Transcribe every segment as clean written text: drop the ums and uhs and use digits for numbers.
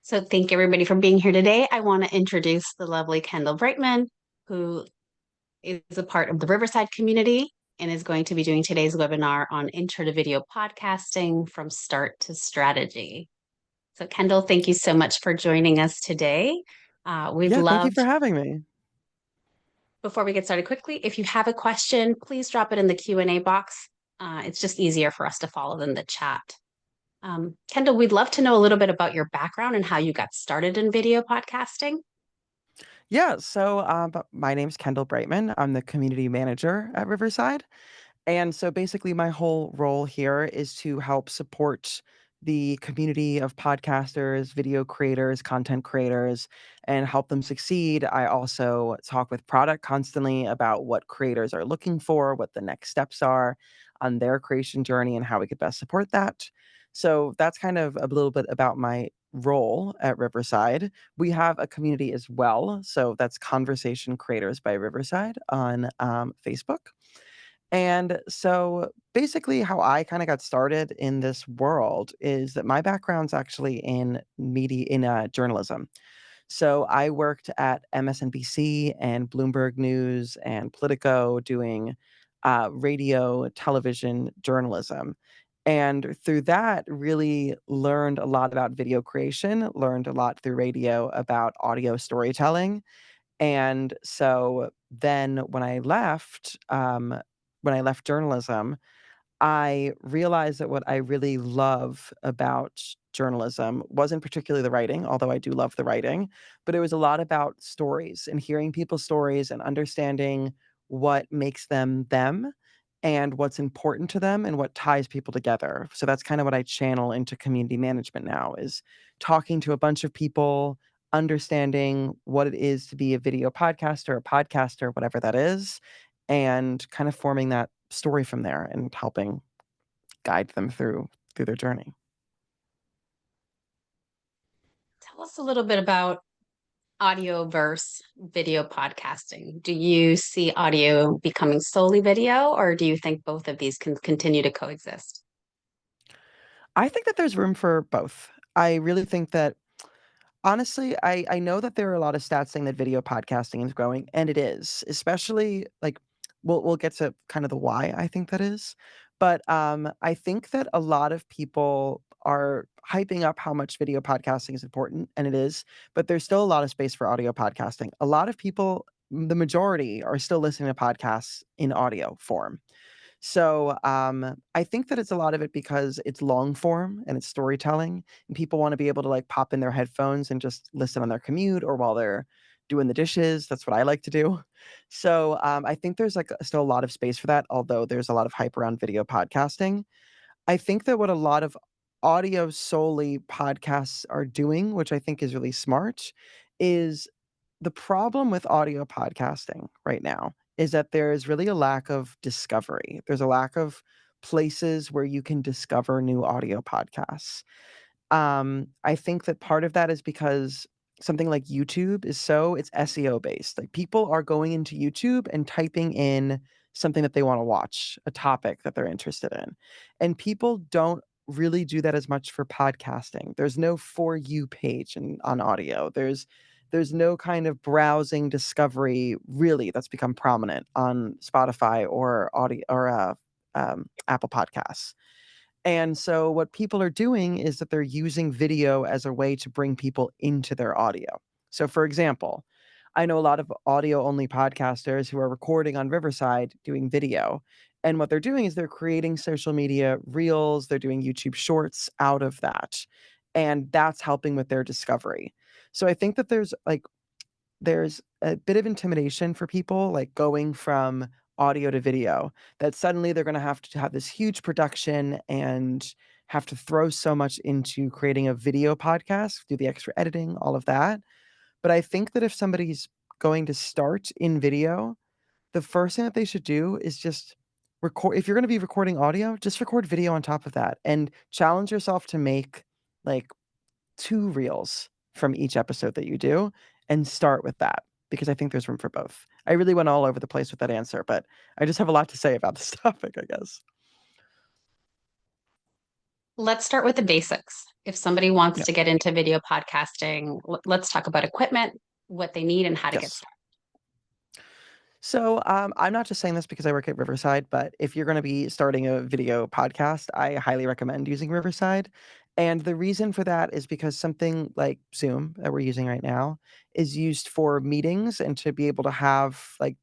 So thank everybody for being here today. I want to introduce the lovely Kendall Breitman, who is a part of the Riverside community and is going to be doing today's webinar on intro to video podcasting from start to strategy. So Kendall, thank you so much for joining us today. We'd Yeah, thank you love, for having me. before we get started quickly, if you have a question, please drop it in the Q&A box. It's just easier for us to follow than the chat. Kendall, we'd love to know a little bit about your background and how you got started in video podcasting. But my name's Kendall Breitman. I'm the community manager at Riverside. And so basically, my whole role here is to help support the community of podcasters, video creators, content creators, and help them succeed. I also talk with product constantly about what creators are looking for, what the next steps are on their creation journey, and how we could best support that. So that's kind of a little bit about my role at Riverside. We have a community as well. So that's Conversation Creators by Riverside on Facebook. And so basically, how I kind of got started in this world is that my background's actually in media, in journalism. So I worked at MSNBC and Bloomberg News and Politico doing radio, television journalism. And through that, really learned a lot about video creation, learned a lot through radio about audio storytelling. And so then when I left journalism, I realized that what I really love about journalism wasn't particularly the writing, although I do love the writing, but it was a lot about stories and hearing people's stories and understanding what makes them them and what's important to them and what ties people together. So that's kind of what I channel into community management now is talking to a bunch of people, understanding what it is to be a video podcaster, a podcaster, whatever that is, and kind of forming that story from there and helping guide them through their journey. Tell us a little bit about audio versus video podcasting. Do you see audio becoming solely video, or do you think both of these can continue to coexist? I think that there's room for both. I really think that honestly, I know that there are a lot of stats saying that video podcasting is growing, and it is, especially like we'll get to kind of the why I think that is. But I think that a lot of people are hyping up how much video podcasting is important, and it is, but there's still a lot of space for audio podcasting. A lot of people, the majority, are still listening to podcasts in audio form. So I think that it's a lot of it because it's long form and it's storytelling, and people want to be able to like pop in their headphones and just listen on their commute or while they're doing the dishes. That's what I like to do. So I think there's like still a lot of space for that, although there's a lot of hype around video podcasting. I think that what a lot of audio solely podcasts are doing, which I think is really smart, is the problem with audio podcasting right now is that there is really a lack of discovery. There's a lack of places where you can discover new audio podcasts. I think that part of that is because something like YouTube is so it's SEO based. Like people are going into YouTube and typing in something that they want to watch, a topic that they're interested in. And people don't really do that as much for podcasting. There's no for you page on audio. There's no kind of browsing discovery really that's become prominent on Spotify or audio or Apple Podcasts. And so what people are doing is that they're using video as a way to bring people into their audio. So for example, I know a lot of audio only podcasters who are recording on Riverside doing video. And what they're doing is they're creating social media reels, they're doing YouTube shorts out of that. And that's helping with their discovery. So I think that there's a bit of intimidation for people like going from audio to video that suddenly they're going to have this huge production and have to throw so much into creating a video podcast, do the extra editing, all of that. But I think that if somebody's going to start in video, the first thing that they should do is just record. If you're going to be recording audio, just record video on top of that and challenge yourself to make like 2 reels from each episode that you do and start with that because I think there's room for both. I really went all over the place with that answer, but I just have a lot to say about this topic, I guess. Let's start with the basics. If somebody wants Yeah. to get into video podcasting, let's talk about equipment, what they need, and how to get Yes. started. So, I'm not just saying this because I work at Riverside, but if you're going to be starting a video podcast, I highly recommend using Riverside. And the reason for that is because something like Zoom that we're using right now is used for meetings and to be able to have like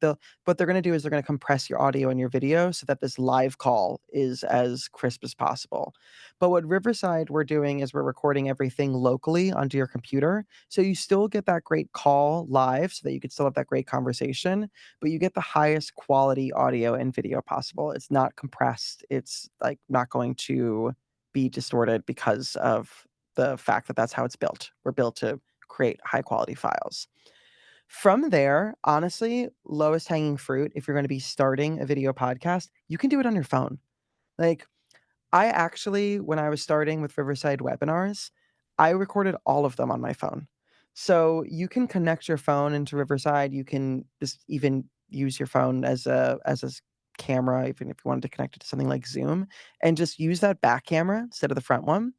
what they're going to do is they're going to compress your audio and your video so that this live call is as crisp as possible. But what Riverside we're doing is we're recording everything locally onto your computer. So you still get that great call live so that you could still have that great conversation, but you get the highest quality audio and video possible. It's not compressed. It's like not going to be distorted because of the fact that that's how it's built. We're built to create high quality files. From there, honestly, lowest hanging fruit, if you're going to be starting a video podcast, you can do it on your phone. Like I actually, when I was starting with Riverside webinars, I recorded all of them on my phone. So you can connect your phone into Riverside. You can just even use your phone as a camera, even if you wanted to connect it to something like Zoom, and just use that back camera instead of the front one.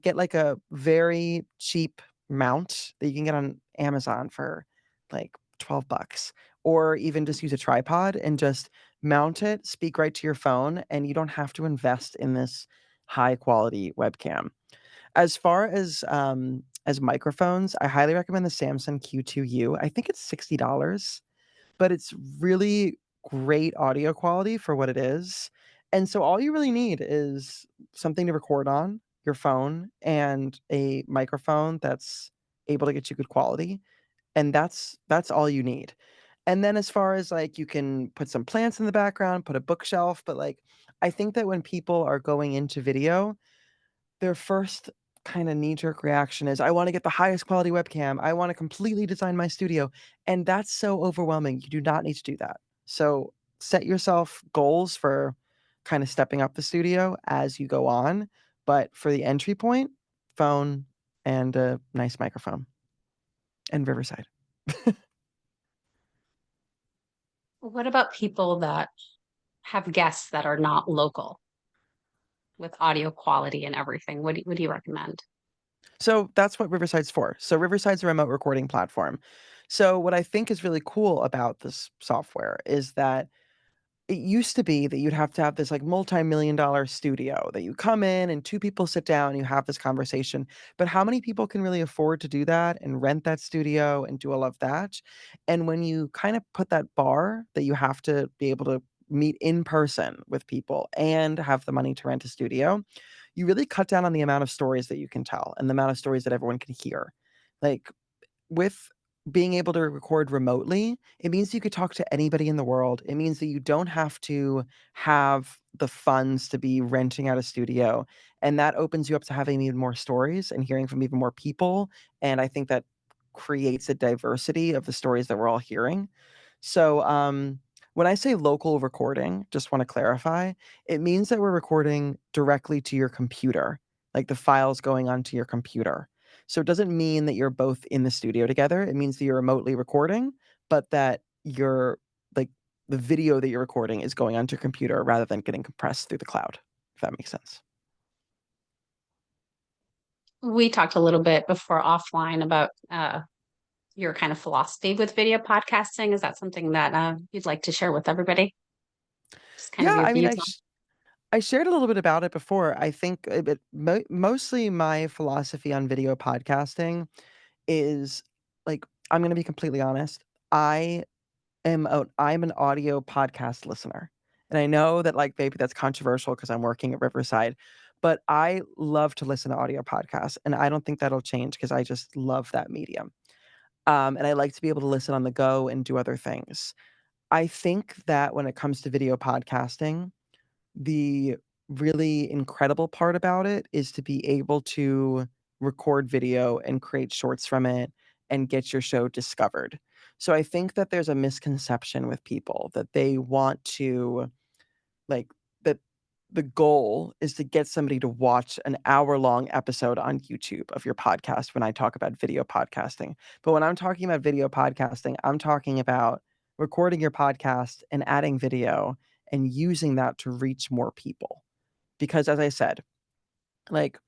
Get like a very cheap mount that you can get on Amazon for like $12, or even just use a tripod and just mount it, speak right to your phone, and you don't have to invest in this high quality webcam. As microphones, I highly recommend the Samsung Q2U. I think it's $60, but it's really great audio quality for what it is. And so all you really need is something to record on, your phone, and a microphone that's able to get you good quality, and that's all you need. And then as far as, like, you can put some plants in the background, put a bookshelf, but, like, I think that when people are going into video, their first kinda knee-jerk reaction is, "I wanna get the highest quality webcam. I wanna completely design my studio," and that's so overwhelming. You do not need to do that. So, set yourself goals for kinda stepping up the studio as you go on, but for the entry point, phone and a nice microphone and Riverside. What about people that have guests that are not local with audio quality and everything? What do you recommend? So that's what Riverside's for. So Riverside's a remote recording platform. So what I think is really cool about this software is that it used to be that you'd have to have this like multi-million dollar studio that you come in and two people sit down and you have this conversation. But how many people can really afford to do that and rent that studio and do all of that? And when you kind of put that bar that you have to be able to meet in person with people and have the money to rent a studio, you really cut down on the amount of stories that you can tell and the amount of stories that everyone can hear. Like with being able to record remotely, it means you could talk to anybody in the world. It means that you don't have to have the funds to be renting out a studio. And that opens you up to having even more stories and hearing from even more people. And I think that creates a diversity of the stories that we're all hearing. So, when I say local recording, just want to clarify, it means that we're recording directly to your computer, like the files going onto your computer. So it doesn't mean that you're both in the studio together. It means that you're remotely recording, but that you're like the video that you're recording is going onto your computer rather than getting compressed through the cloud, if that makes sense. We talked a little bit before offline about your kind of philosophy with video podcasting. Is that something that you'd like to share with everybody? Just kind of Yeah, your I mean, views on. I shared a little bit about it before. I think mostly my philosophy on video podcasting is like I'm going to be completely honest. I'm an audio podcast listener. And I know that like maybe that's controversial because I'm working at Riverside, but I love to listen to audio podcasts and I don't think that'll change because I just love that medium. And I like to be able to listen on the go and do other things. I think that when it comes to video podcasting, the really incredible part about it is to be able to record video and create shorts from it and get your show discovered. So I think that there's a misconception with people that they want to like that the goal is to get somebody to watch an hour-long episode on YouTube of your podcast when I talk about video podcasting. But when I'm talking about video podcasting, I'm talking about recording your podcast and adding video and using that to reach more people. Because as I said, Like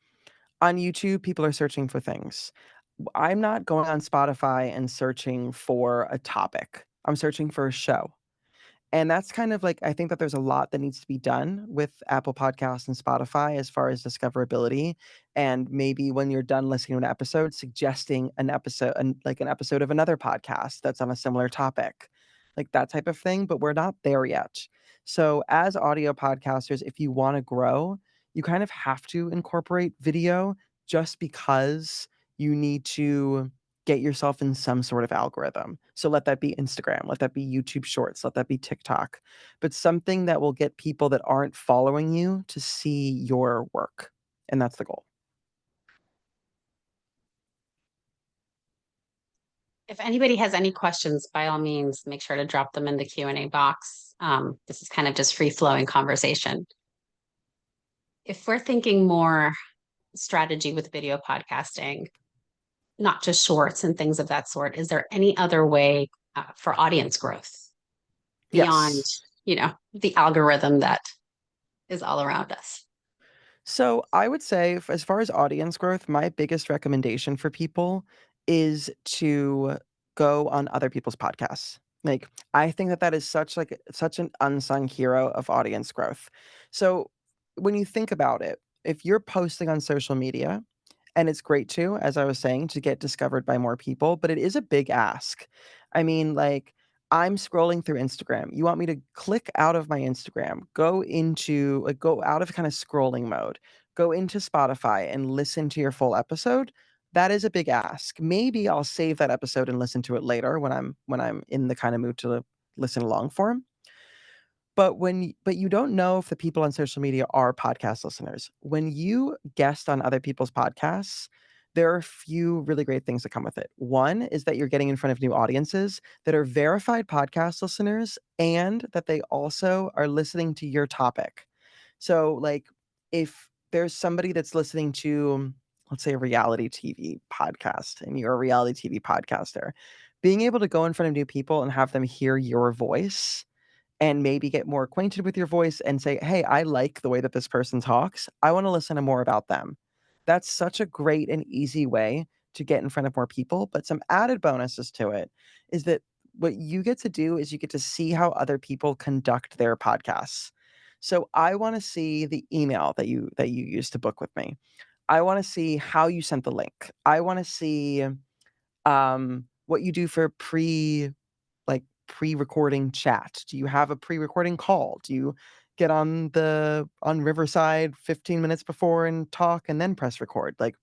on YouTube, people are searching for things. I'm not going on Spotify and searching for a topic. I'm searching for a show. And that's kind of like I think that there's a lot that needs to be done with Apple Podcasts and Spotify as far as discoverability, and maybe when you're done listening to an episode, suggesting an episode of another podcast that's on a similar topic, like that type of thing, but we're not there yet. So, as audio podcasters, if you wanna grow, you kind of have to incorporate video just because you need to get yourself in some sort of algorithm. So let that be Instagram, let that be YouTube Shorts, let that be TikTok, but something that will get people that aren't following you to see your work. And that's the goal. If anybody has any questions, by all means, make sure to drop them in the Q&A box. This is kind of just free flowing conversation. If we're thinking more strategy with video podcasting, not just shorts and things of that sort, is there any other way for audience growth beyond, Yes. the algorithm that is all around us? So I would say, as far as audience growth, my biggest recommendation for people is to go on other people's podcasts. Like, I think that that is such an unsung hero of audience growth. So when you think about it, if you're posting on social media, and it's great too, as I was saying, to get discovered by more people, but it is a big ask. I mean, like, I'm scrolling through Instagram. You want me to click out of my Instagram, go out of kind of scrolling mode, go into Spotify and listen to your full episode? That is a big ask. Maybe I'll save that episode and listen to it later when I'm in the kind of mood to listen along for 'em. But you don't know if the people on social media are podcast listeners. When you guest on other people's podcasts, there are a few really great things that come with it. One is that you're getting in front of new audiences that are verified podcast listeners and that they also are listening to your topic. So, like, if there's somebody that's listening to, let's say, a reality TV podcast and you're a reality TV podcaster, being able to go in front of new people and have them hear your voice and maybe get more acquainted with your voice and say, "Hey, I like the way that this person talks. I wanna listen to more about them." That's such a great and easy way to get in front of more people, but some added bonuses to it is that what you get to do is you get to see how other people conduct their podcasts. So, I wanna see the email that you used to book with me. I wanna see how you sent the link. I wanna see, what you do for pre-recording chat? Do you have a pre-recording call? Do you get on Riverside 15 minutes before and talk and then press record? Like,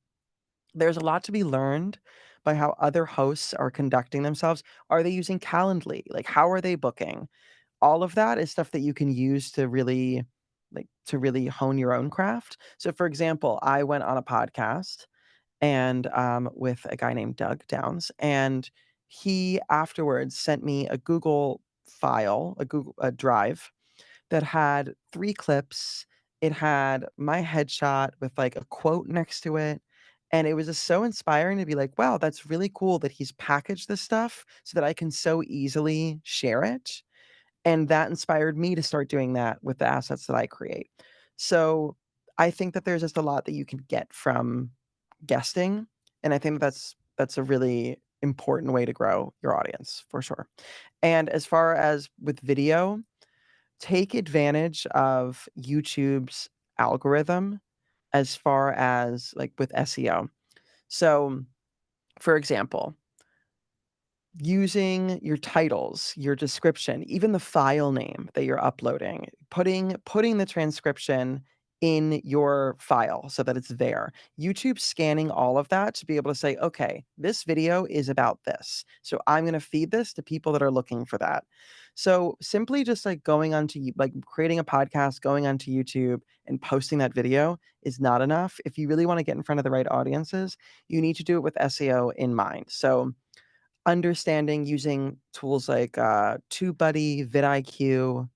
there's a lot to be learned by how other hosts are conducting themselves. Are they using Calendly? Like, how are they booking? All of that is stuff that you can use to really hone your own craft. So, for example, I went on a podcast and with a guy named Doug Downs, and he afterwards sent me a Google file, a drive that had 3 clips. It had my headshot with, like, a quote next to it, and it was just so inspiring to be like, "Wow, that's really cool that he's packaged this stuff so that I can so easily share it." And that inspired me to start doing that with the assets that I create. So, I think that there's just a lot that you can get from guesting, and I think that's a really important way to grow your audience, for sure. And as far as with video, take advantage of YouTube's algorithm as far as, like, with SEO. So, for example, using your titles, your description, even the file name that you're uploading, putting the transcription in your file so that it's there. YouTube scanning all of that to be able to say, "Okay, this video is about this. So I'm gonna feed this to people that are looking for that." So simply just like creating a podcast, going onto YouTube and posting that video is not enough. If you really want to get in front of the right audiences, you need to do it with SEO in mind. So understanding using tools like, TubeBuddy, vidIQ,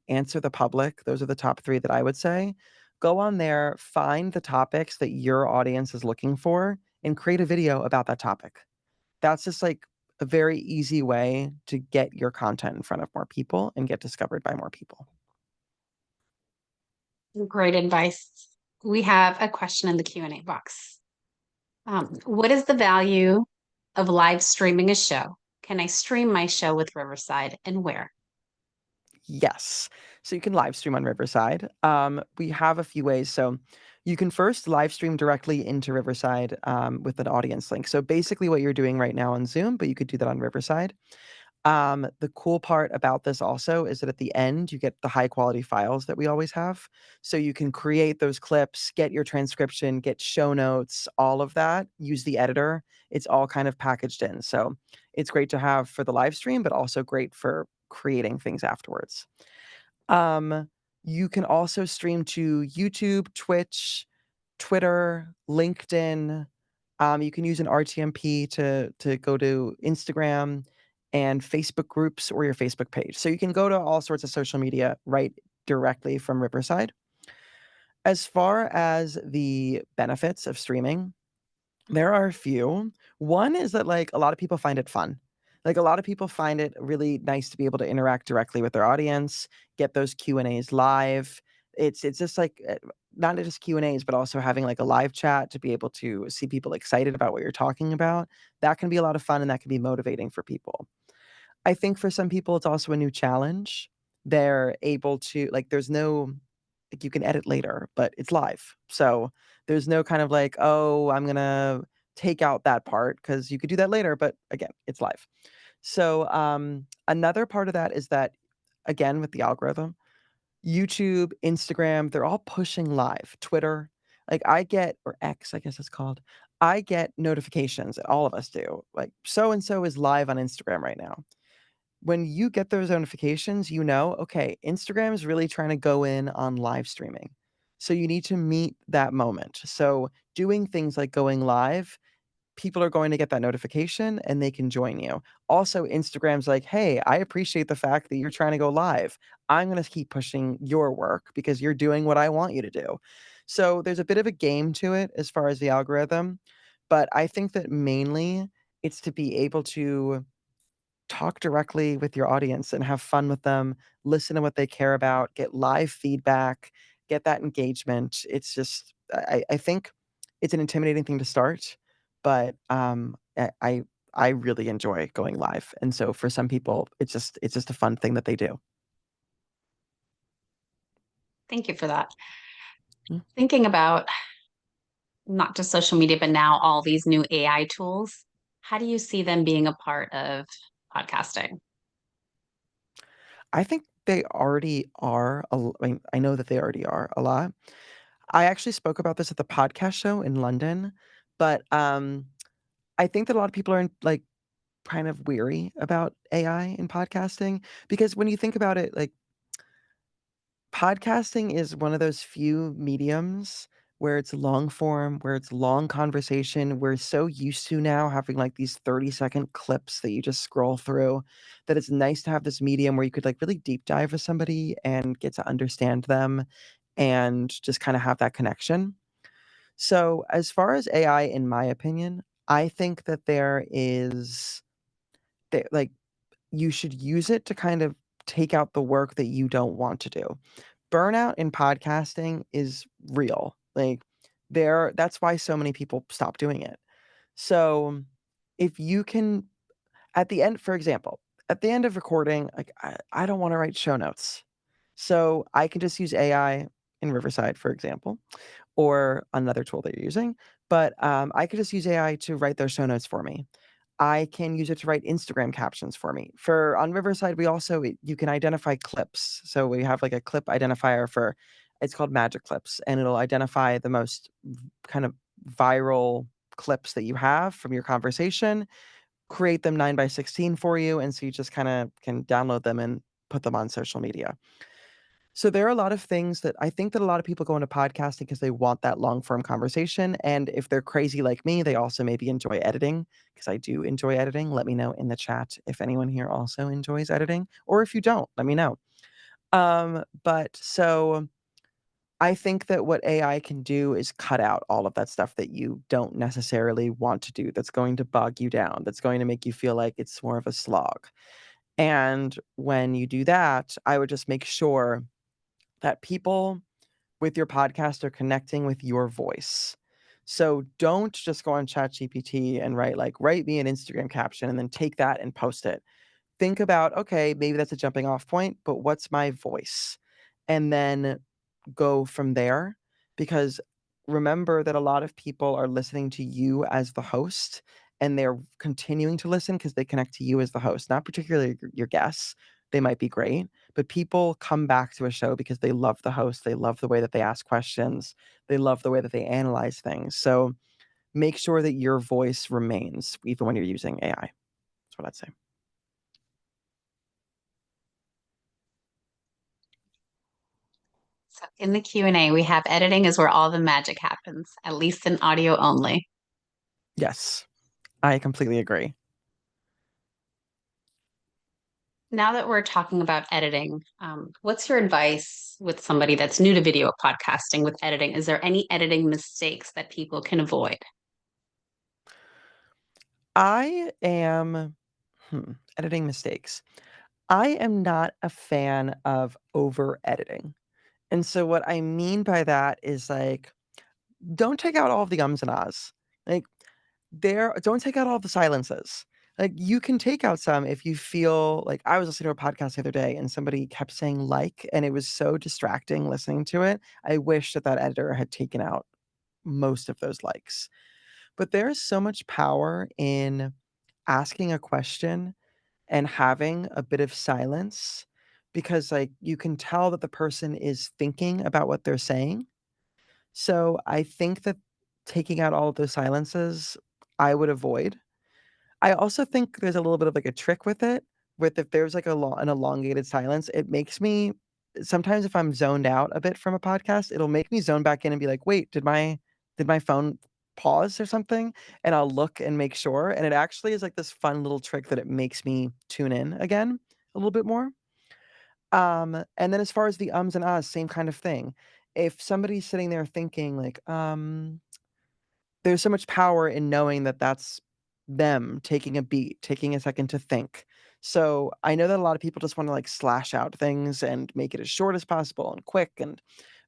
Answer the Public, those are the top 3 that I would say. Go on there, find the topics that your audience is looking for, and create a video about that topic. That's just, like, a very easy way to get your content in front of more people and get discovered by more people. Great advice. We have a question in the Q&A box. What is the value of live streaming a show? Can I stream my show with Riverside and where? Yes. So you can live stream on Riverside. We have a few ways. So you can first live stream directly into Riverside with an audience link. So basically what you're doing right now on Zoom, but you could do that on Riverside. The cool part about this also is that at the end, you get the high quality files that we always have. So you can create those clips, get your transcription, get show notes, all of that, use the editor. It's all kind of packaged in. So it's great to have for the live stream, but also great for creating things afterwards. Um, you can also stream to YouTube, Twitch, Twitter, LinkedIn. You can use an RTMP to go to Instagram and Facebook groups or your Facebook page. So you can go to all sorts of social media right directly from Riverside. As far as the benefits of streaming, there are a few. One is that, like, a lot of people find it fun. Like, a lot of people find it really nice to be able to interact directly with their audience, get those Q&As live. It's just like, not just Q&As, but also having, like, a live chat to be able to see people excited about what you're talking about. That can be a lot of fun, and that can be motivating for people. I think for some people, it's also a new challenge. They're able to like, there's no like, you can edit later, but it's live. So, there's no kind of like, "Oh, I'm gonna take out that part because you could do that later," but again, it's live. So, another part of that is that, again, with the algorithm, YouTube, Instagram, they're all pushing live. Twitter, like, I get or X, I guess it's called. I get notifications, all of us do, like, "So and so is live on Instagram right now." When you get those notifications, you know, okay, Instagram is really trying to go in on live streaming. So you need to meet that moment. So doing things like going live, people are going to get that notification and they can join you. Also, Instagram's like, hey, I appreciate the fact that you're trying to go live. I'm going to keep pushing your work because you're doing what I want you to do. So there's a bit of a game to it as far as the algorithm. But I think that mainly it's to be able to talk directly with your audience and have fun with them, listen to what they care about, get live feedback, get that engagement. It's just I think it's an intimidating thing to start, but, I really enjoy going live, and so for some people, it's just a fun thing that they do. Thank you for that. Mm. Thinking about not just social media, but now all these new AI tools, how do you see them being a part of podcasting? I think they already are I mean, I know that they already are a lot. I actually spoke about this at the podcast show in London, but, I think that a lot of people are, like, kind of weary about AI in podcasting because when you think about it, like, podcasting is one of those few mediums where it's long form, where it's long conversation. We're so used to now having like these 30-second clips that you just scroll through that it's nice to have this medium where you could like really deep dive with somebody and get to understand them and just kind of have that connection. So, as far as AI, in my opinion, I think that like you should use it to kind of take out the work that you don't want to do. Burnout in podcasting is real. Like that's why so many people stop doing it. So if you can at the end, for example, at the end of recording, like I don't want to write show notes. So I can just use AI in Riverside, for example, or another tool that you're using. But I could just use AI to write those show notes for me. I can use it to write Instagram captions for me. For on Riverside, we also you can identify clips. So we have like a clip identifier for it's called Magic Clips, and it'll identify the most kind of viral clips that you have from your conversation, create them 9 by 16 for you, and so you just kind of can download them and put them on social media. So there are a lot of things that I think that a lot of people go into podcasting because they want that long form conversation. And if they're crazy like me, they also maybe enjoy editing because I do enjoy editing. Let me know in the chat if anyone here also enjoys editing, or if you don't, let me know. But so I think that what AI can do is cut out all of that stuff that you don't necessarily want to do, that's going to bog you down, that's going to make you feel like it's more of a slog. And when you do that, I would just make sure that people with your podcast are connecting with your voice. So don't just go on ChatGPT and write me an Instagram caption and then take that and post it. Think about, okay, maybe that's a jumping off point, but what's my voice? And then go from there, because remember that a lot of people are listening to you as the host, and they're continuing to listen because they connect to you as the host, not particularly your guests. They might be great, but people come back to a show because they love the host. They love the way that they ask questions. They love the way that they analyze things. So make sure that your voice remains even when you're using AI. That's what I'd say. So in the Q&A, we have editing is where all the magic happens, at least in audio only. Yes, I completely agree. Now that we're talking about editing, what's your advice with somebody that's new to video podcasting with editing? Is there any editing mistakes that people can avoid? I am editing mistakes. I am not a fan of over editing. And so what I mean by that is don't take out all of the ums and ahs. Like don't take out all the silences. Like you can take out some if you feel like I was listening to a podcast the other day and somebody kept saying and it was so distracting listening to it. I wish that editor had taken out most of those likes. But there is so much power in asking a question and having a bit of silence, because you can tell that the person is thinking about what they're saying. So I think that taking out all of those silences, I would avoid. I also think there's a little bit of a trick with it, with if there's an elongated silence, it makes me sometimes if I'm zoned out a bit from a podcast, it'll make me zone back in and be like, wait, did my phone pause or something? And I'll look and make sure. And it actually is this fun little trick that it makes me tune in again a little bit more. And then as far as the ums and ahs, same kind of thing. If somebody's sitting there thinking there's so much power in knowing that that's them taking a beat, taking a second to think. So I know that a lot of people just want to slash out things and make it as short as possible and quick,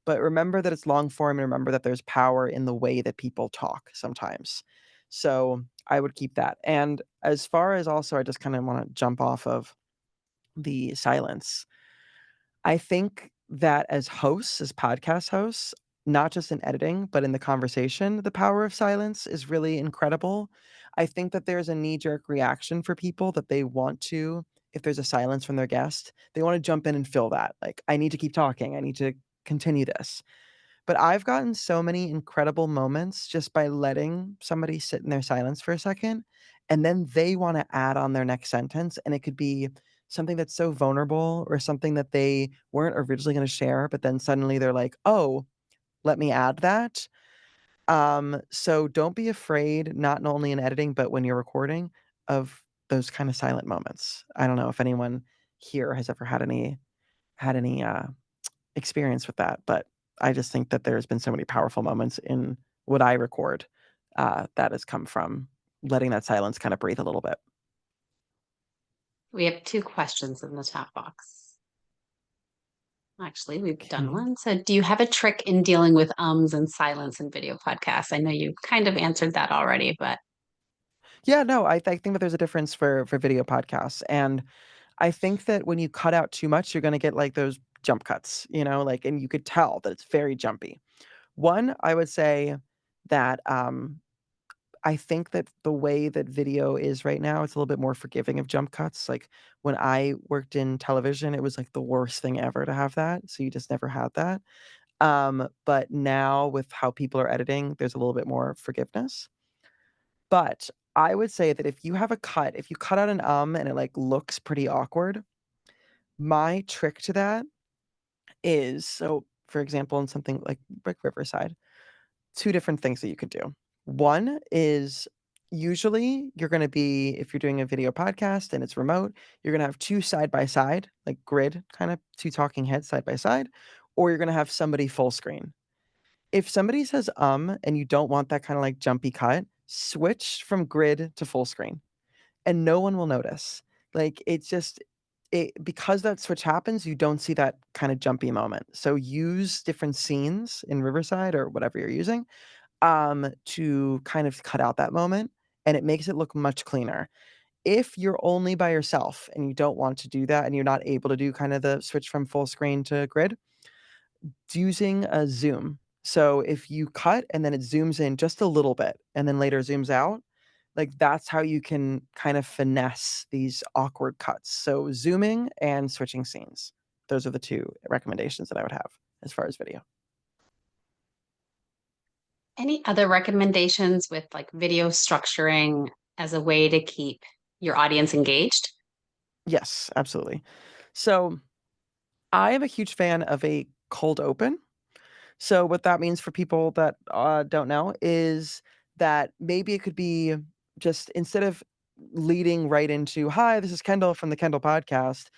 but remember that it's long form, and remember that there's power in the way that people talk sometimes. So I would keep that. And as far as also, I just kind of want to jump off of the silence. I think that as hosts, as podcast hosts, not just in editing, but in the conversation, the power of silence is really incredible. I think that there's a knee jerk reaction for people that they want to, if there's a silence from their guest, they want to jump in and fill that. Like, I need to keep talking. I need to continue this. But I've gotten so many incredible moments just by letting somebody sit in their silence for a second, and then they wanna add on their next sentence, and it could be something that's so vulnerable or something that they weren't originally gonna share, but then suddenly they're like, "Oh, let me add that." So don't be afraid, not only in editing, but when you're recording, of those kinda silent moments. I don't know if anyone here has ever had any experience with that, but I just think that there's been so many powerful moments in what I record, that has come from letting that silence kinda breathe a little bit. We have two questions in the chat box. Actually, we've done Okay. one. So, do you have a trick in dealing with ums and silence in video podcasts? I know you kind of answered that already, but Yeah, no, I think that there's a difference for video podcasts, and I think that when you cut out too much, you're gonna get, those jump cuts, and you could tell that it's very jumpy. One, I would say that, I think that the way that video is right now, it's a little bit more forgiving of jump cuts. Like, when I worked in television, it was, the worst thing ever to have that, so you just never had that. But now with how people are editing, there's a little bit more forgiveness. But I would say that if you cut out an and it, looks pretty awkward, my trick to that is so, for example, in something like Riverside, 2 different things that you could do. One is usually you're gonna be if you're doing a video podcast and it's remote, you're gonna have 2 side by side, like grid, kind of 2 talking heads side by side, or you're gonna have somebody full screen. If somebody says, and you don't want that kinda, jumpy cut, switch from grid to full screen, and no one will notice. Like, it's just because that switch happens, you don't see that kind of jumpy moment. So use different scenes in Riverside or whatever you're using to kind of cut out that moment, and it makes it look much cleaner. If you're only by yourself and you don't want to do that and you're not able to do kind of the switch from full screen to grid, it's using a zoom. So if you cut and then it zooms in just a little bit and then later zooms out, like that's how you can kind of finesse these awkward cuts. So zooming and switching scenes. Those are the two recommendations that I would have as far as video. Any other recommendations with like video structuring as a way to keep your audience engaged? Yes, absolutely. So I am a huge fan of a cold open. So what that means for people that don't know is that maybe it could be just instead of leading right into, "Hi, this is Kendall from the Kendall podcast."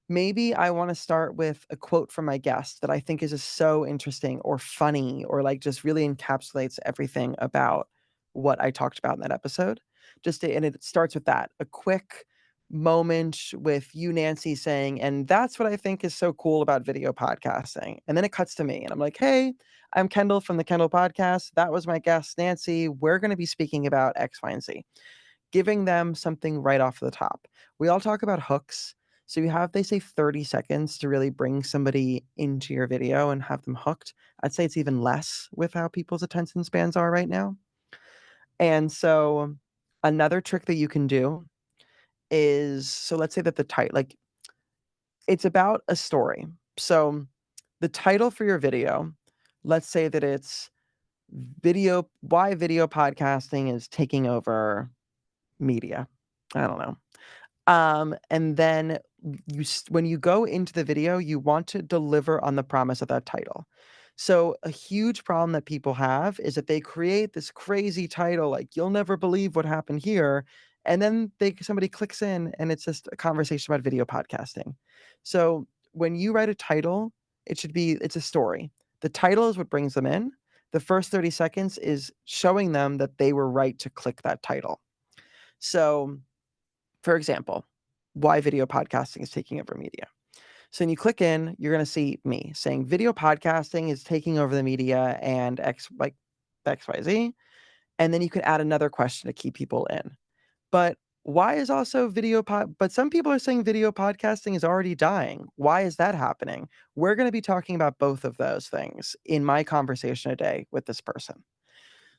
Maybe I wanna start with a quote from my guest that I think is just so interesting or funny or, like, just really encapsulates everything about what I talked about in that episode. And it starts with that, a quick moment with you, Nancy, saying, "And that's what I think is so cool about video podcasting." And then it cuts to me, and I'm like, "Hey, I'm Kendall from the Kendall podcast. That was my guest, Nancy. We're gonna be speaking about X, Y, and Z." Giving them something right off the top. We all talk about hooks. So you have, they say 30 seconds to really bring somebody into your video and have them hooked. I'd say it's even less with how people's attention spans are right now. And so another trick that you can do is so let's say that the title, like it's about a story. So the title for your video, let's say that it's why video podcasting is taking over media. I don't know. And then when you go into the video, you want to deliver on the promise of that title. So a huge problem that people have is that they create this crazy title, like "You'll never believe what happened here," and then somebody clicks in, and it's just a conversation about video podcasting. So when you write a title, it's a story. The title is what brings them in. The first 30 seconds is showing them that they were right to click that title. So for example, why video podcasting is taking over media. So when you click in, you're going to see me saying video podcasting is taking over the media and XYZ. And then you can add another question to keep people in. But why is also but some people are saying video podcasting is already dying. Why is that happening? We're going to be talking about both of those things in my conversation today with this person.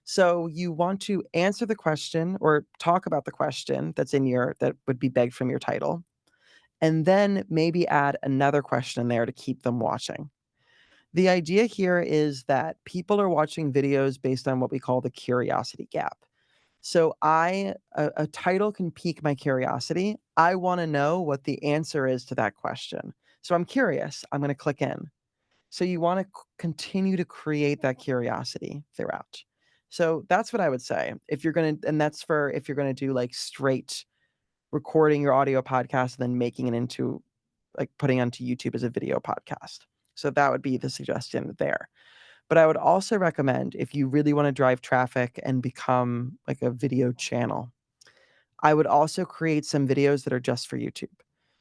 So you want to answer the question or talk about the question that would be begged from your title, and then maybe add another question in there to keep them watching. The idea here is that people are watching videos based on what we call the curiosity gap. So a title can pique my curiosity. I want to know what the answer is to that question. So I'm curious. I'm going to click in. So you want to continue to create that curiosity throughout. So that's what I would say. If you're going to, and that's for if you're going to do like straight recording your audio podcast and then making it into like putting onto YouTube as a video podcast. So that would be the suggestion there. But I would also recommend if you really want to drive traffic and become like a video channel, I would also create some videos that are just for YouTube.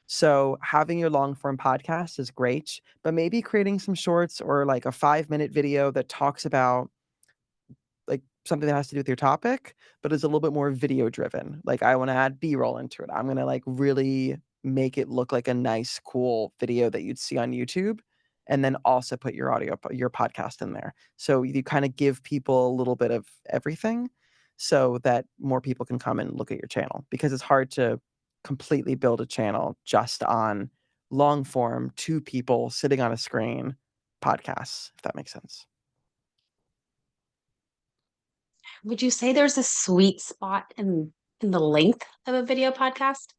So having your long form podcast is great, but maybe creating some shorts or like a 5-minute video that talks about like something that has to do with your topic, but is a little bit more video driven. Like I want to add B-roll into it. I'm going to like really make it look like a nice, cool video that you'd see on YouTube. And then also put your podcast in there. So you kind of give people a little bit of everything so that more people can come and look at your channel because it's hard to completely build a channel just on long form, two people sitting on a screen podcasts, if that makes sense. Would you say there's a sweet spot in the length of a video podcast?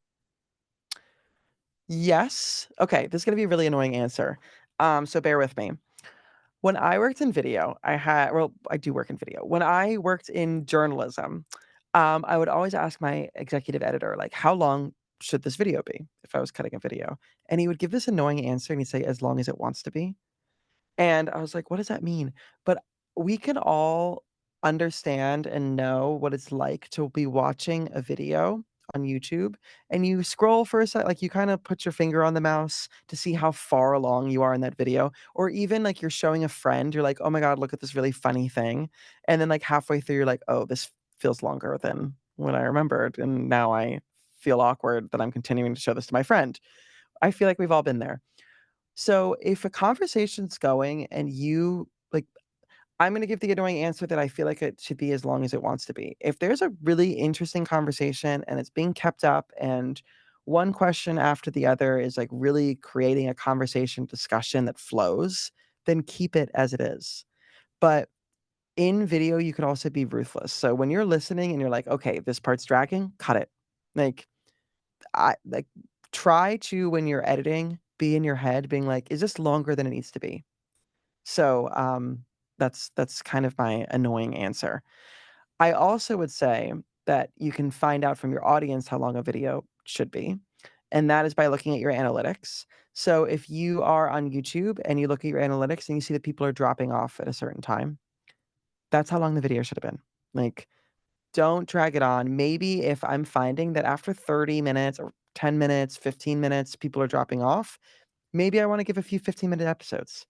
Yes. Okay, this is gonna be a really annoying answer. So bear with me. When I worked in video, I do work in video. When I worked in journalism, I would always ask my executive editor, like, how long should this video be if I was cutting a video? And he would give this annoying answer and he'd say, as long as it wants to be. And I was like, what does that mean? But we can all understand and know what it's like to be watching a video on YouTube and you scroll for a sec, like you kind of put your finger on the mouse to see how far along you are in that video, or even like you're showing a friend, you're like, oh my God, look at this really funny thing. And then like halfway through, you're like, oh, this feels longer than when I remembered. And now I feel awkward that I'm continuing to show this to my friend. I feel like we've all been there. So if a conversation's going and you like, I'm going to give the annoying answer that I feel like it should be as long as it wants to be. If there's a really interesting conversation and it's being kept up and one question after the other is like really creating a conversation discussion that flows, then keep it as it is. But in video, you can also be ruthless. So when you're listening and you're like, okay, this part's dragging, cut it. Like, I like try to, when you're editing, be in your head being like, is this longer than it needs to be? So, that's kind of my annoying answer. I also would say that you can find out from your audience how long a video should be, and that is by looking at your analytics. So if you are on YouTube and you look at your analytics and you see that people are dropping off at a certain time, that's how long the video should have been. Like, don't drag it on. Maybe if I'm finding that after 30 minutes or 10 minutes, 15 minutes, people are dropping off, maybe I wanna give a few 15-minute episodes.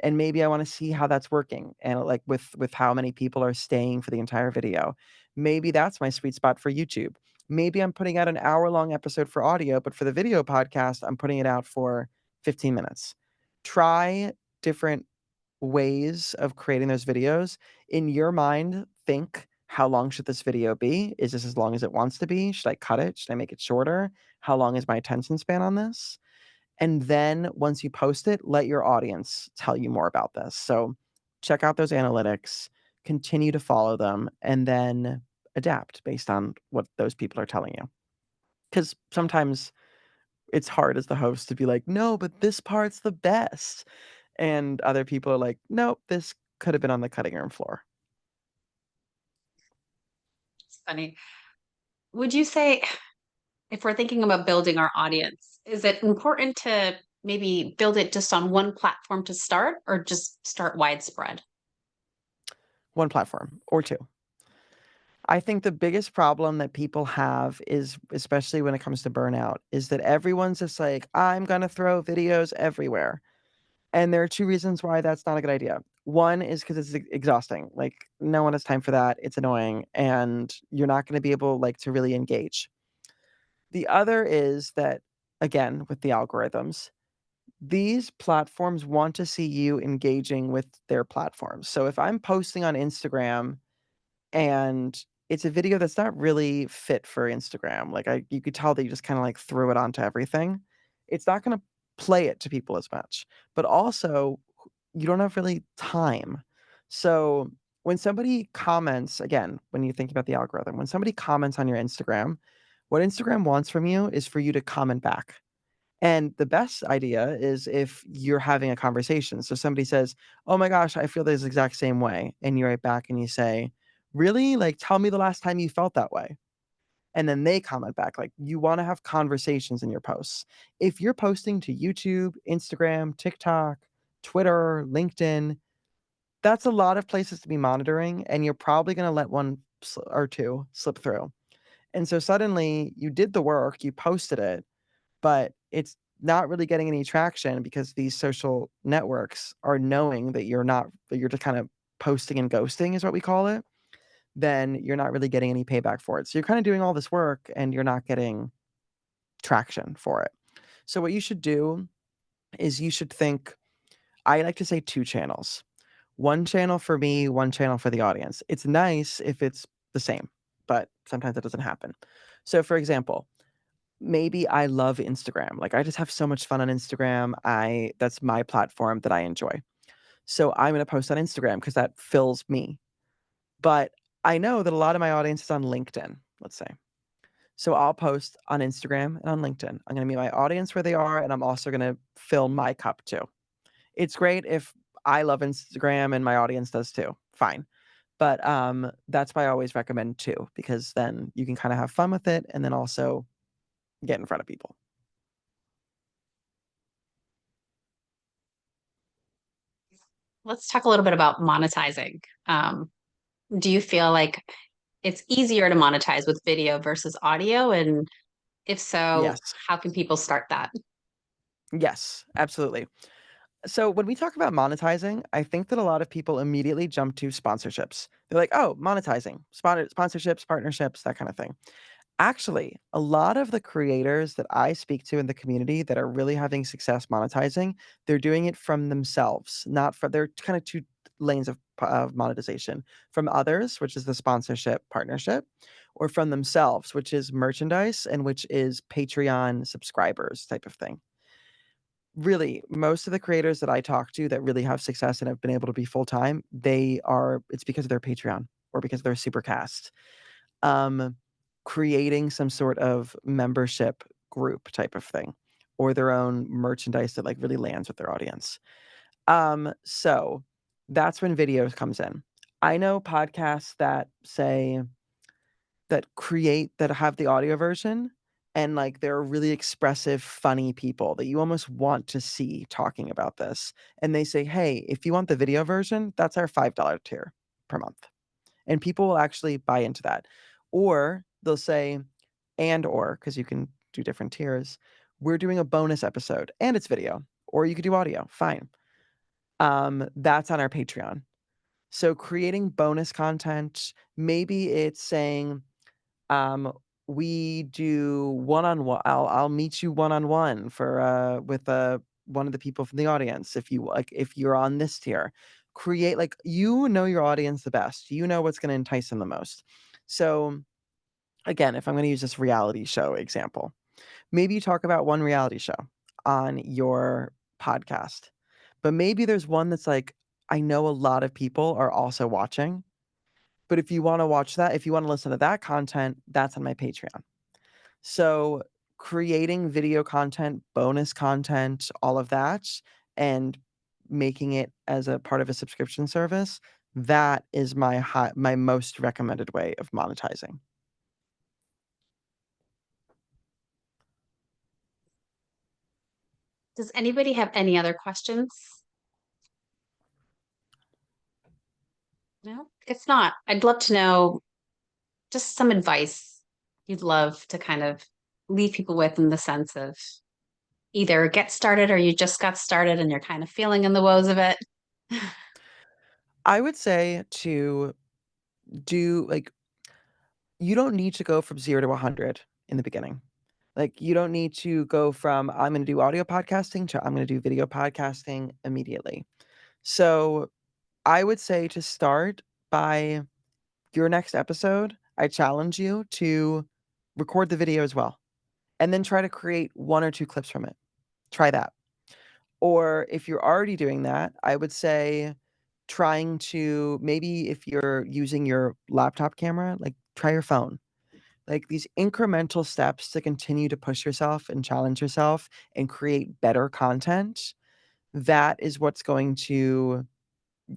And maybe I wanna see how that's working and, like, with how many people are staying for the entire video. Maybe that's my sweet spot for YouTube. Maybe I'm putting out an hour-long episode for audio, but for the video podcast, I'm putting it out for 15 minutes. Try different ways of creating those videos. In your mind, think, "How long should this video be? Is this as long as it wants to be? Should I cut it? Should I make it shorter? How long is my attention span on this?" And then once you post it, let your audience tell you more about this. So check out those analytics, continue to follow them, and then adapt based on what those people are telling you. Because sometimes it's hard as the host to be like, no, but this part's the best. And other people are like, nope, this could have been on the cutting room floor. It's funny. Would you say, if we're thinking about building our audience, is it important to maybe build it just on one platform to start or just start widespread? One platform or two. I think the biggest problem that people have is, especially when it comes to burnout, is that everyone's just like, I'm going to throw videos everywhere. And there are two reasons why that's not a good idea. One is because it's exhausting. Like, no one has time for that. It's annoying. And you're not going to be able like to really engage. The other is that, again, with the algorithms, these platforms want to see you engaging with their platforms. So if I'm posting on Instagram and it's a video that's not really fit for Instagram. Like you could tell that you just kind of like threw it onto everything. It's not going to play it to people as much. But also, you don't have really time. So when somebody comments, again, when you think about the algorithm, when somebody comments on your Instagram, what Instagram wants from you is for you to comment back. And the best idea is if you're having a conversation. So somebody says, "Oh my gosh, I feel this exact same way." And you write back and you say, "Really? Like, tell me the last time you felt that way." And then they comment back. Like, you want to have conversations in your posts. If you're posting to YouTube, Instagram, TikTok, Twitter, LinkedIn, that's a lot of places to be monitoring. And you're probably going to let one or two slip through. And so suddenly you did the work, you posted it, but it's not really getting any traction because these social networks are knowing that you're just kind of posting and ghosting is what we call it, then you're not really getting any payback for it. So you're kind of doing all this work and you're not getting traction for it. So what you should do is you should think, I like to say two channels. One channel for me, one channel for the audience. It's nice if it's the same, but sometimes it doesn't happen. So for example, maybe I love Instagram. Like I just have so much fun on Instagram. I That's my platform that I enjoy. So I'm going to post on Instagram because that fills me. But I know that a lot of my audience is on LinkedIn, let's say. So I'll post on Instagram and on LinkedIn. I'm going to meet my audience where they are and I'm also going to fill my cup too. It's great if I love Instagram and my audience does too. Fine. But that's why I always recommend two because then you can kind of have fun with it and then also get in front of people. Let's talk a little bit about monetizing. Do you feel like it's easier to monetize with video versus audio? And if so, Yes. how can people start that? Yes, absolutely. So when we talk about monetizing, I think that a lot of people immediately jump to sponsorships. They're like, "Oh, monetizing, sponsorships, partnerships, that kind of thing." Actually, a lot of the creators that I speak to in the community that are really having success monetizing, they're doing it from themselves, not for they're kind of two lanes of monetization. From others, which is the sponsorship partnership, or from themselves, which is merchandise and which is Patreon subscribers type of thing. Really, most of the creators that I talk to that really have success and have been able to be full time, it's because of their Patreon or because of their Supercast. Um, Creating some sort of membership group type of thing, or their own merchandise that like really lands with their audience. So that's when videos comes in. I know podcasts that have the audio version, and like they're really expressive, funny people that you almost want to see talking about this. And they say, "Hey, if you want the video version, that's our $5 tier per month." And people will actually buy into that. Or they'll say, and or, because you can do different tiers, we're doing a bonus episode and it's video, or you could do audio, fine. That's on our Patreon. So creating bonus content, maybe it's saying, um, we do one-on-one. I'll meet you one-on-one for with one of the people from the audience. If you like, if you're on this tier, create like you know your audience the best. You know what's going to entice them the most. So again, if I'm going to use this reality show example, maybe you talk about one reality show on your podcast, but maybe there's one that's like I know a lot of people are also watching. But if you want to watch that, if you want to listen to that content, that's on my Patreon. So creating video content, bonus content, all of that, and making it as a part of a subscription service, that is my most recommended way of monetizing. Does anybody have any other questions? No? If not, I'd love to know just some advice you'd love to kind of leave people with in the sense of either get started or you just got started and you're kind of feeling in the woes of it. I would say to do like you don't need to go from 0 to 100 in the beginning. Like you don't need to go from I'm going to do audio podcasting to I'm going to do video podcasting immediately. So I would say to start by your next episode, I challenge you to record the video as well and then try to create one or two clips from it. Try that. Or if you're already doing that, I would say trying to maybe if you're using your laptop camera, like try your phone. Like these incremental steps to continue to push yourself and challenge yourself and create better content. That is what's going to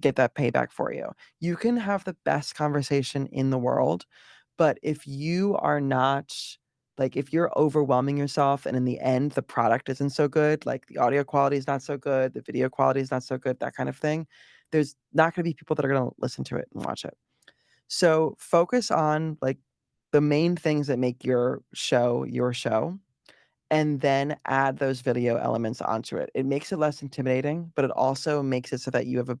get that payback for you. You can have the best conversation in the world, but if you are not like if you're overwhelming yourself and in the end the product isn't so good, like the audio quality is not so good, the video quality is not so good, that kind of thing, there's not going to be people that are going to listen to it and watch it. So focus on like the main things that make your show and then add those video elements onto it. It makes it less intimidating, but it also makes it so that you have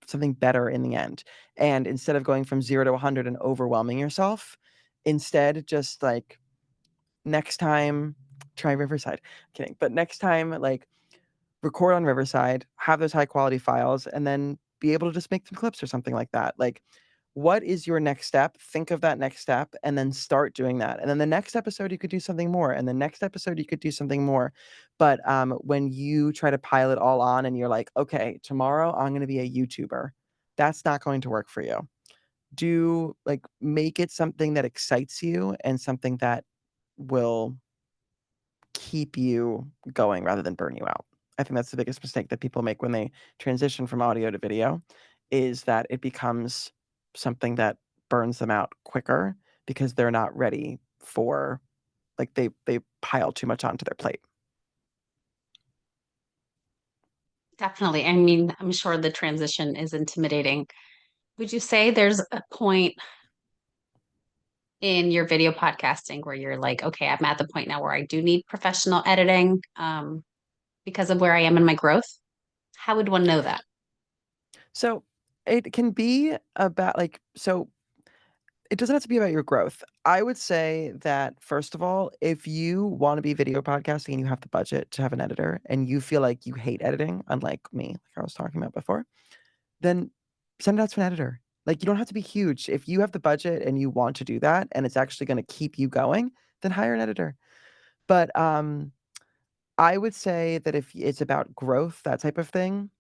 something better in the end. And instead of going from 0 to 100 and overwhelming yourself, instead just like next time try Riverside. Kidding. But next time like record on Riverside, have those high quality files and then be able to just make some clips or something like that. Like what is your next step? Think of that next step and then start doing that. And then the next episode, you could do something more. And the next episode, you could do something more. But when you try to pile it all on and you're like, okay, tomorrow I'm going to be a YouTuber, that's not going to work for you. Do like make it something that excites you and something that will keep you going rather than burn you out. I think that's the biggest mistake that people make when they transition from audio to video is that it becomes something that burns them out quicker because they're not ready for like they pile too much onto their plate. Definitely. I mean, I'm sure the transition is intimidating. Would you say there's a point in your video podcasting where you're like, okay, I'm at the point now where I do need professional editing because of where I am in my growth? How would one know that? So it can be about so it doesn't have to be about your growth. I would say that first of all, if you want to be video podcasting and you have the budget to have an editor and you feel like you hate editing, unlike me, like I was talking about before, then send it out to an editor. Like you don't have to be huge. If you have the budget and you want to do that and it's actually going to keep you going, then hire an editor. But I would say that if it's about growth, that type of thing,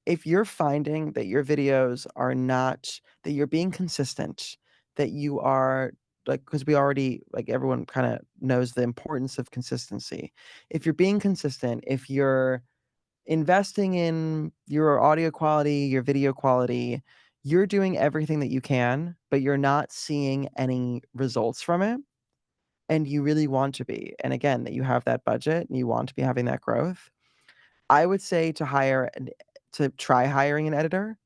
if you're finding that your videos are not that you're being consistent, that you are like because we already like everyone kind of knows the importance of consistency. If you're being consistent, if you're investing in your audio quality, your video quality, you're doing everything that you can, but you're not seeing any results from it and you really want to be. And again, that you have that budget and you want to be having that growth. I would say to try hiring an editor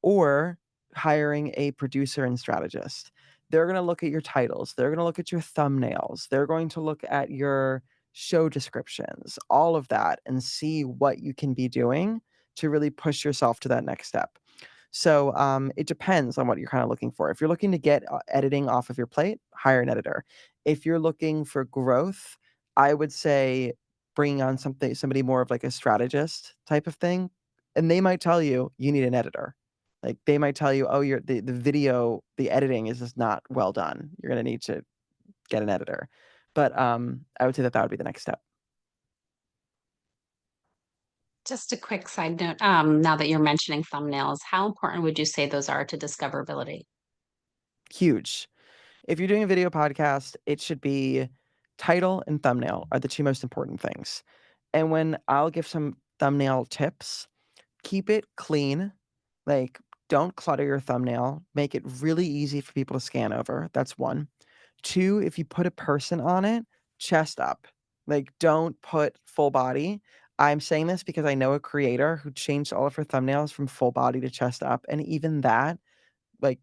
or hiring a producer and strategist. They're going to look at your titles, they're going to look at your thumbnails, they're going to look at your show descriptions, all of that, and see what you can be doing to really push yourself to that next step. So it depends on what you're kind of looking for. If you're looking to get editing off of your plate, hire an editor. If you're looking for growth, I would say bringing on somebody more of like a strategist type of thing, and they might tell you you need an editor. Like they might tell you, oh, the video, the editing is just not well done. You're gonna need to get an editor. But I would say that would be the next step. Just a quick side note. Now that you're mentioning thumbnails, how important would you say those are to discoverability? Huge. If you're doing a video podcast, it should be title and thumbnail are the two most important things. And when I'll give some thumbnail tips, keep it clean. Like, don't clutter your thumbnail. Make it really easy for people to scan over. That's one. Two, if you put a person on it, chest up. Like, don't put full body. I'm saying this because I know a creator who changed all of her thumbnails from full body to chest up. And even that, like,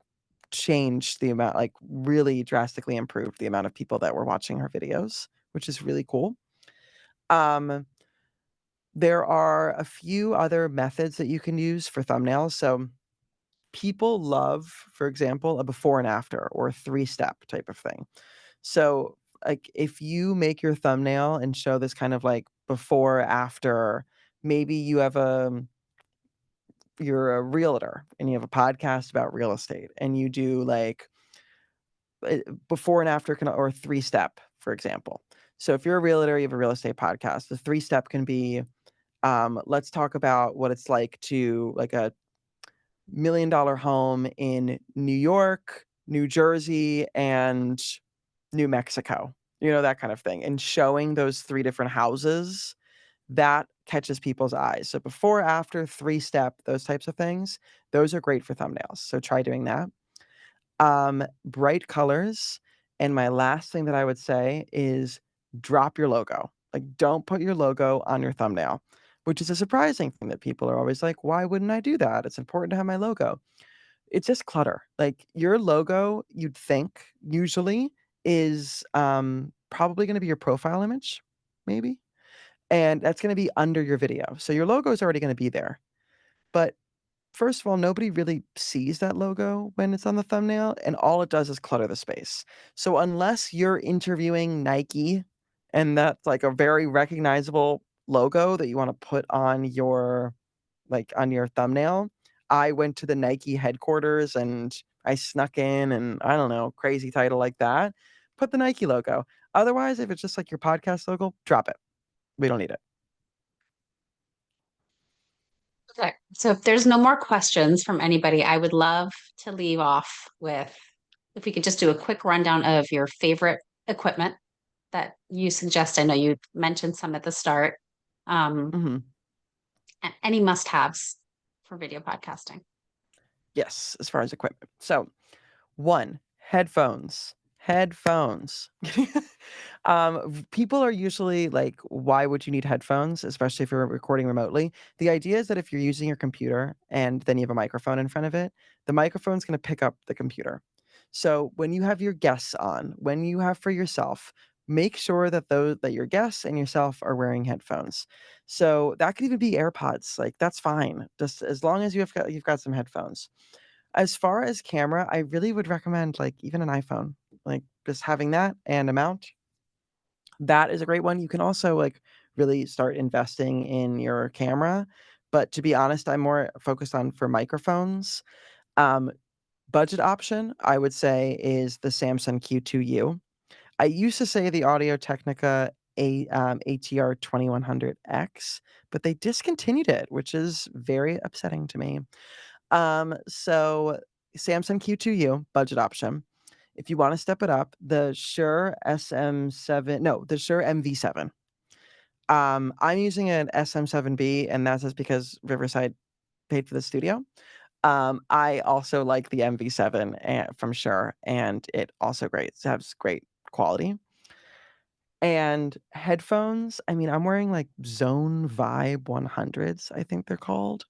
changed the amount, like, really drastically improved the amount of people that were watching her videos, which is really cool. Um, there are a few other methods that you can use for thumbnails. So people love, for example, a before and after or a three-step type of thing. So, like, if you make your thumbnail and show this kind of like before, after, maybe you're a realtor and you have a podcast about real estate and you do like before and after or three-step, for example. So if you're a realtor, you have a real estate podcast, the three-step can be let's talk about what it's like to like a $1 million home in New York, New Jersey, and New Mexico, that kind of thing. And showing those three different houses that catches people's eyes. So before, after, three-step, those types of things, those are great for thumbnails. So try doing that. Bright colors. And my last thing that I would say is drop your logo. Like, don't put your logo on your thumbnail, which is a surprising thing that people are always like, why wouldn't I do that? It's important to have my logo. It's just clutter. Like, your logo, you'd think, usually is probably going to be your profile image, maybe. And that's going to be under your video. So your logo is already going to be there. But first of all, nobody really sees that logo when it's on the thumbnail, and all it does is clutter the space. So unless you're interviewing Nike and that's like a very recognizable logo that you want to put on your thumbnail, I went to the Nike headquarters and I snuck in and I don't know, crazy title like that. Put the Nike logo. Otherwise, if it's just like your podcast logo, drop it. We don't need it. Okay. So if there's no more questions from anybody, I would love to leave off with if we could just do a quick rundown of your favorite equipment that you suggest. I know you mentioned some at the start. Um, Mhm. any must-haves for video podcasting. Yes, as far as equipment. So, one, headphones. Headphones. People are usually like, why would you need headphones, especially if you're recording remotely? The idea is that if you're using your computer and then you have a microphone in front of it, the microphone's going to pick up the computer. So when you have your guests on, when you have for yourself, make sure that those that your guests and yourself are wearing headphones. So that could even be AirPods. Like that's fine. Just as long as you've got some headphones. As far as camera, I really would recommend like even an iPhone. Like just having that and a mount. That is a great one. You can also like really start investing in your camera. But to be honest, I'm more focused on for microphones. Um, Budget option, I would say, is the Samsung Q2U. I used to say the Audio Technica ATR 2100X, but they discontinued it, which is very upsetting to me. So Samsung Q2U, budget option. If you want to step it up, the Shure SM7, no, the Shure MV7. I'm using an SM7B, and that's just because Riverside paid for the studio. I also like the MV7 from Shure, and it also has great quality. And headphones, I mean, I'm wearing like Zone Vibe 100s, I think they're called,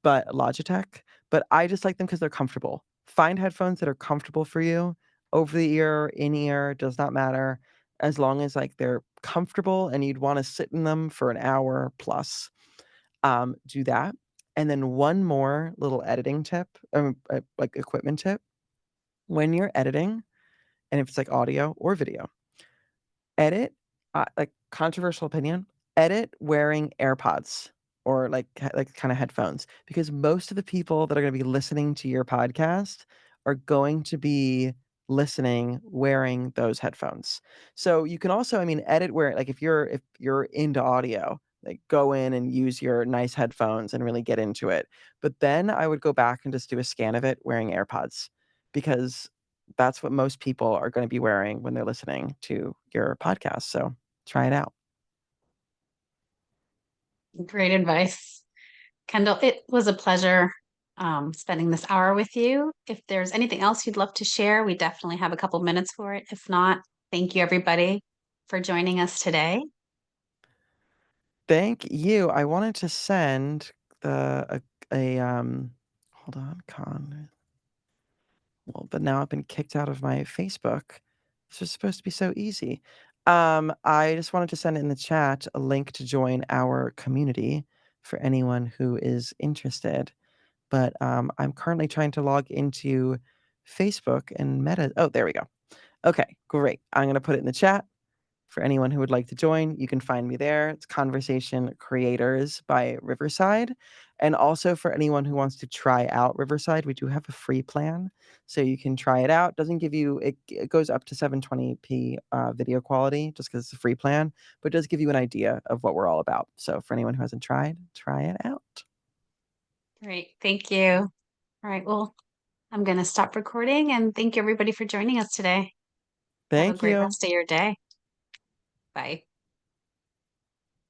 but Logitech. But I just like them because they're comfortable. Find headphones that are comfortable for you. Over the ear, in ear, does not matter. As long as like they're comfortable and you'd want to sit in them for an hour plus, do that. And then one more little editing tip, like equipment tip. When you're editing, and if it's like audio or video, edit, like controversial opinion, edit wearing AirPods or like kind of headphones because most of the people that are going to be listening to your podcast are going to be listening wearing those headphones. So you can also, I mean, edit where like if you're into audio, like go in and use your nice headphones and really get into it. But then I would go back and just do a scan of it wearing AirPods because that's what most people are going to be wearing when they're listening to your podcast. So try it out. Great advice. Kendall, it was a pleasure spending this hour with you. If there's anything else you'd love to share, we definitely have a couple minutes for it. If not, thank you everybody for joining us today. Thank you. I wanted to send a hold on, con. Well, but now I've been kicked out of my Facebook. This was supposed to be so easy. I just wanted to send in the chat a link to join our community for anyone who is interested. But I'm currently trying to log into Facebook and Meta. Oh, there we go. Okay, great. I'm going to put it in the chat for anyone who would like to join. You can find me there. It's Conversation Creators by Riverside. And also for anyone who wants to try out Riverside, we do have a free plan. So you can try it out. Doesn't give you, it goes up to 720p video quality just because it's a free plan, but it does give you an idea of what we're all about. So for anyone who hasn't tried, try it out. Great. Thank you. All right. Well, I'm going to stop recording and thank you everybody for joining us today. Have a Thank great you. rest of your day. Bye.